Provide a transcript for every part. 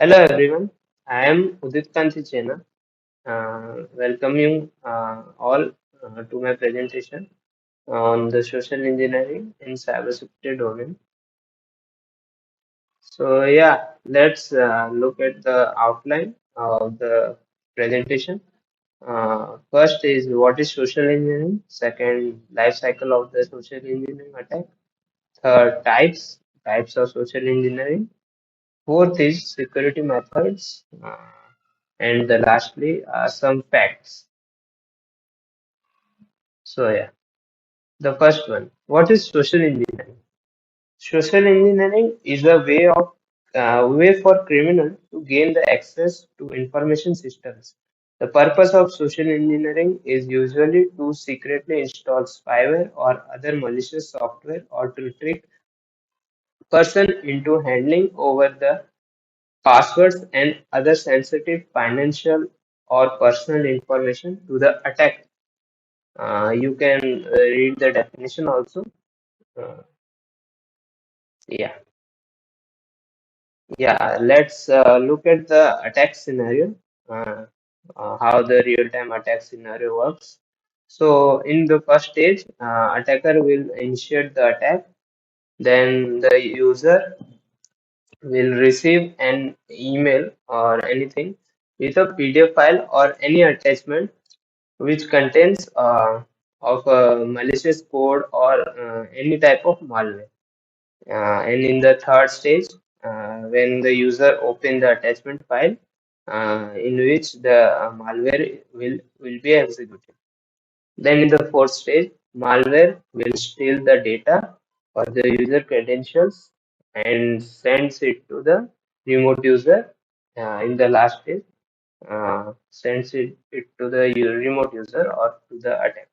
Hello everyone, I am Udit Kanti Chena. Welcome you all to my presentation on the social engineering in cybersecurity domain. So yeah, let's look at the outline of the presentation. First is what is social engineering. Second, life cycle of the social engineering attack. Third, types of social engineering. Fourth is security methods. And the lastly are some facts. So yeah, the first one. What is social engineering? Social engineering is a way for criminals to gain the access to information systems. The purpose of social engineering is usually to secretly install spyware or other malicious software or to trick person into handing over the passwords and other sensitive financial or personal information to the attacker. You can read the definition also. Uh, yeah, yeah. Let's look at the attack scenario. Uh, how the real-time attack scenario works. So, in the first stage, attacker will initiate the attack. Then the user will receive an email or anything with a PDF file or any attachment which contains of a malicious code or any type of malware. And in the third stage, when the user opens the attachment file in which the malware will be executed. Then in the fourth stage, malware will steal the data or the user credentials and sends it to the remote user. In the last stage, sends it to the remote user or to the attacker.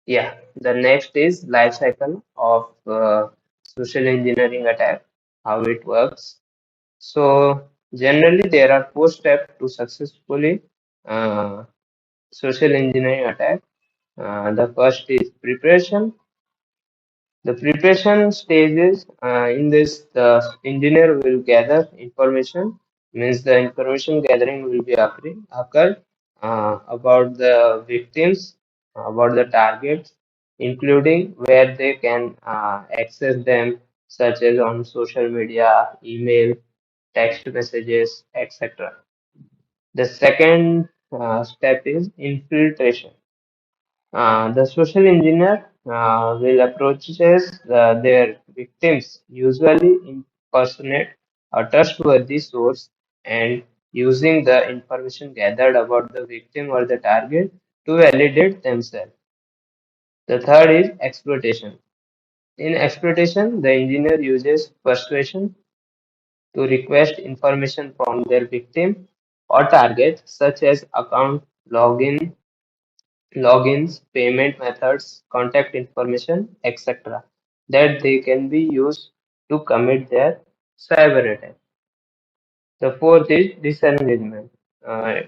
Yeah, the next is life cycle of social engineering attack, how it works. So generally there are four steps to successfully uh, social engineering attack. The first is preparation. The preparation stages in this, the engineer will gather information, means the information gathering will be occurred about the victims, about the targets, including where they can access them, such as on social media, email, text messages, etc. The second step is infiltration. The social engineer will approaches their victims, usually impersonate a trustworthy source and using the information gathered about the victim or the target to validate themselves. The third is exploitation. In exploitation, the engineer uses persuasion to request information from their victim or target, such as account logins, payment methods, contact information, etc., that they can be used to commit their cyber attack. The fourth is disengagement.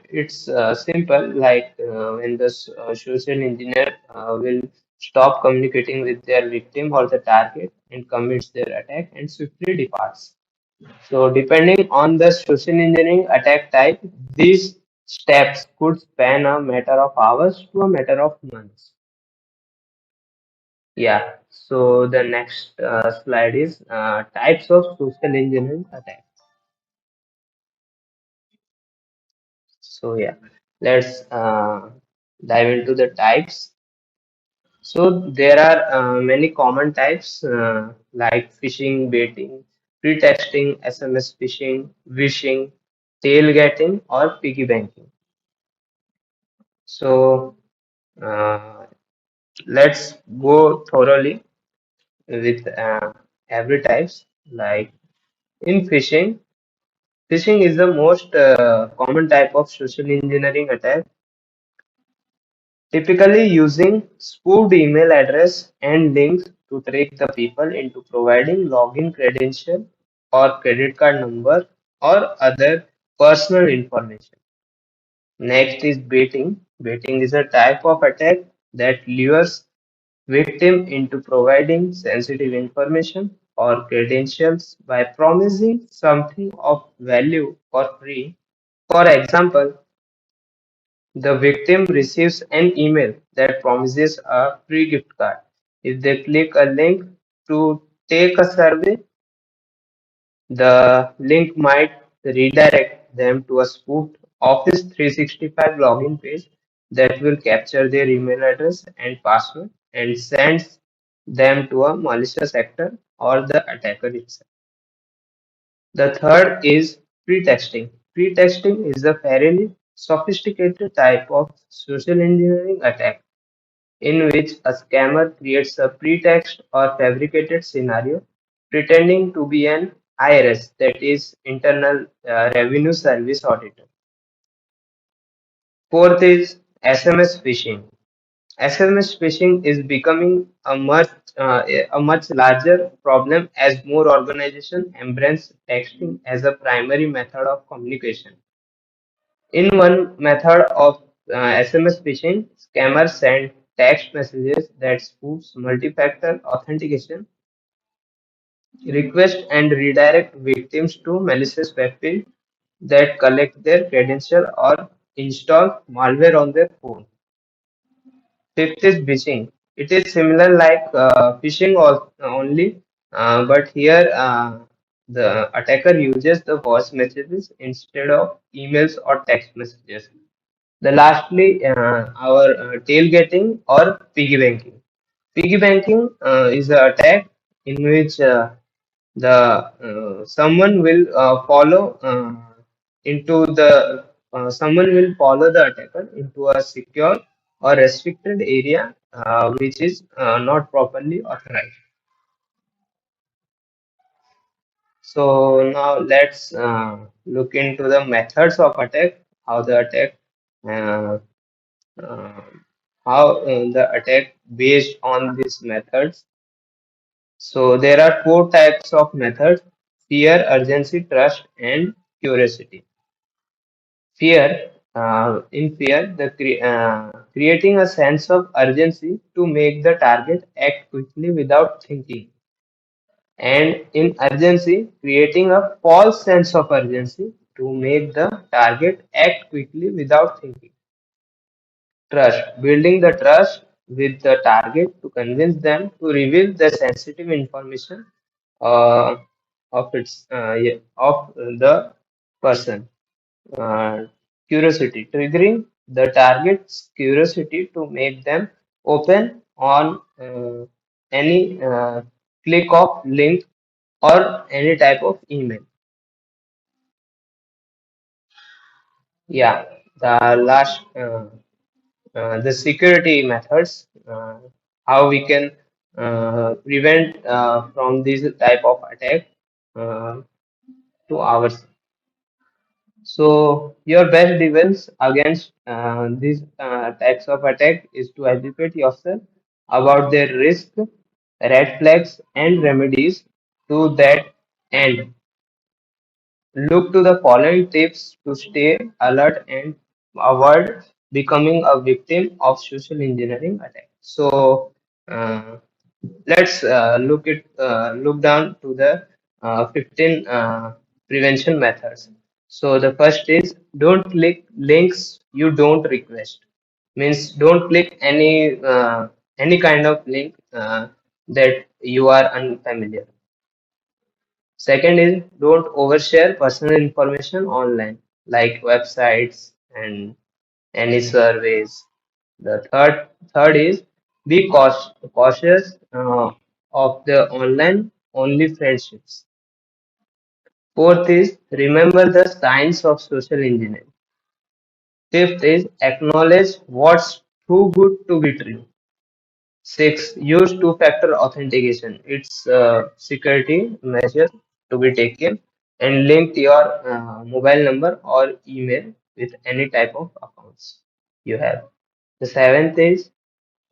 It's simple, like when the social engineer will stop communicating with their victim or the target and commits their attack and swiftly departs. So, depending on the social engineering attack type, these steps could span a matter of hours to a matter of months. Yeah, so the next slide is types of social engineering attack. So yeah, let's dive into the types. So there are many common types like phishing, baiting, pretexting, SMS phishing, wishing, tailgating, or piggy banking. So uh, let's go thoroughly with every types. Like in phishing, phishing is the most common type of social engineering attack, typically using spoofed email address and links to trick the people into providing login credential or credit card number or other personal information. Next is baiting. Baiting is a type of attack that lures victim into providing sensitive information or credentials by promising something of value for free. For example, the victim receives an email that promises a free gift card. If they click a link to take a survey, the link might redirect them to a spoofed Office 365 login page that will capture their email address and password and sends them to a malicious actor or the attacker itself. The third is pretexting. Pretexting is a fairly sophisticated type of social engineering attack in which a scammer creates a pretext or fabricated scenario pretending to be an IRS, that is, Internal Revenue Service Auditor. Fourth is SMS phishing. SMS phishing is becoming a much larger problem as more organizations embrace texting as a primary method of communication. In one method of SMS phishing, scammers send text messages that spoofs multi-factor authentication, request and redirect victims to malicious web page that collect their credential or install malware on their phone. Fifth is phishing. It is similar like phishing only, but here the attacker uses the voice messages instead of emails or text messages. The lastly, our tailgating or piggy banking. Piggy banking is an attack in which the someone will follow into the someone will follow the attacker into a secure or restricted area which is not properly authorized. So now let's look into the methods of attack, how the attack uh, uh, how the attack based on these methods. So there are four types of methods: fear, urgency, trust, and curiosity. Fear, in fear, creating a sense of urgency to make the target act quickly without thinking. And in urgency, creating a false sense of urgency to make the target act quickly without thinking. Trust, building the trust with the target to convince them to reveal the sensitive information uh, of the person. Uh, Curiosity, triggering the target's curiosity to make them open on any click of link or any type of email. Yeah, the last the security methods, how we can prevent from this type of attack uh, to ours. So your best defense against these types of attack is to educate yourself about their risk, red flags, and remedies. To that end, look to the following tips to stay alert and avoid becoming a victim of social engineering attack. So uh, let's look down to the 15 prevention methods. So the first is don't click links you don't request. Means don't click any kind of link that you are unfamiliar. Second is don't overshare personal information online, like websites and any surveys. The third is be cautious of the online only friendships. Fourth is remember the signs of social engineering. Fifth is acknowledge what's too good to be true. Six, use two-factor authentication. It's a security measure to be taken and link your mobile number or email with any type of accounts you have. The seventh is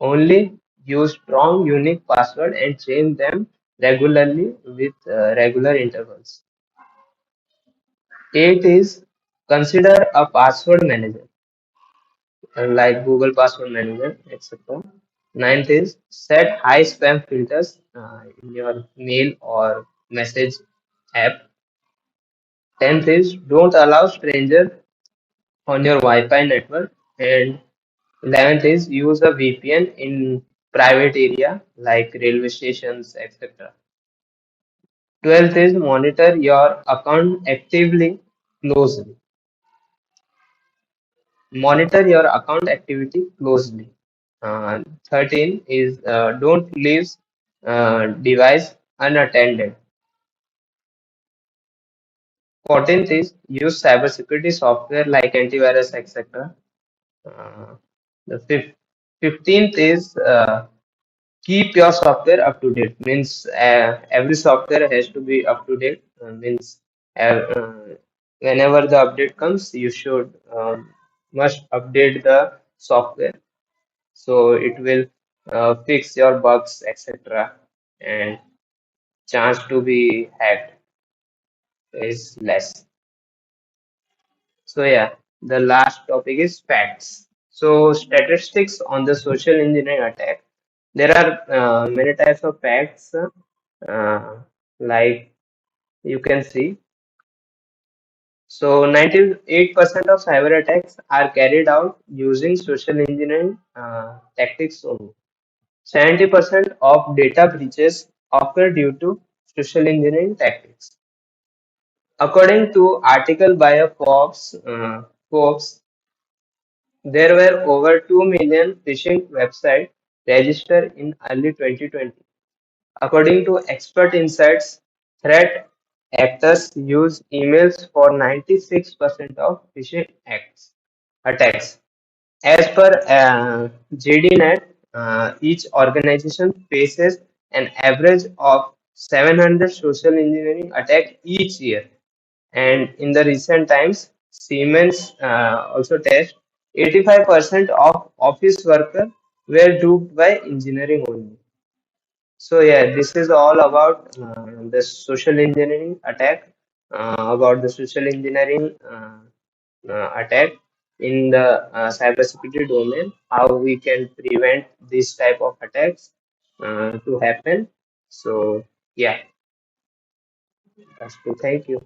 only use strong unique password and change them regularly with regular intervals. Eight is consider a password manager like Google Password Manager, etc. Ninth is set high spam filters in your mail or message app. 10th is don't allow strangers on your Wi-Fi network. And 11th is use a VPN in private area like railway stations, etc. 12th is monitor your account actively closely. Monitor your account activity closely. 13 is don't leave device unattended. 14th is use cybersecurity software like antivirus, etc. Uh, the 15th is keep your software up to date. Means every software has to be up to date. Means whenever the update comes, you should must update the software so it will fix your bugs, etc. And chance to be hacked is less. So yeah, the last topic is facts. So statistics on the social engineering attack. There are many types of facts, like you can see. So 98% of cyber attacks are carried out using social engineering tactics only. 70% of data breaches occur due to social engineering tactics. According to article by a Forbes, there were over 2 million phishing websites registered in early 2020. According to expert insights, threat actors use emails for 96% of phishing attacks. As per JDNet, each organization faces an average of 700 social engineering attacks each year. And in the recent times, Siemens also test 85% of office workers were duped by engineering only. So yeah, this is all about the social engineering attack, about the social engineering attack in the cybersecurity domain, how we can prevent this type of attacks to happen. So yeah, that's to thank you.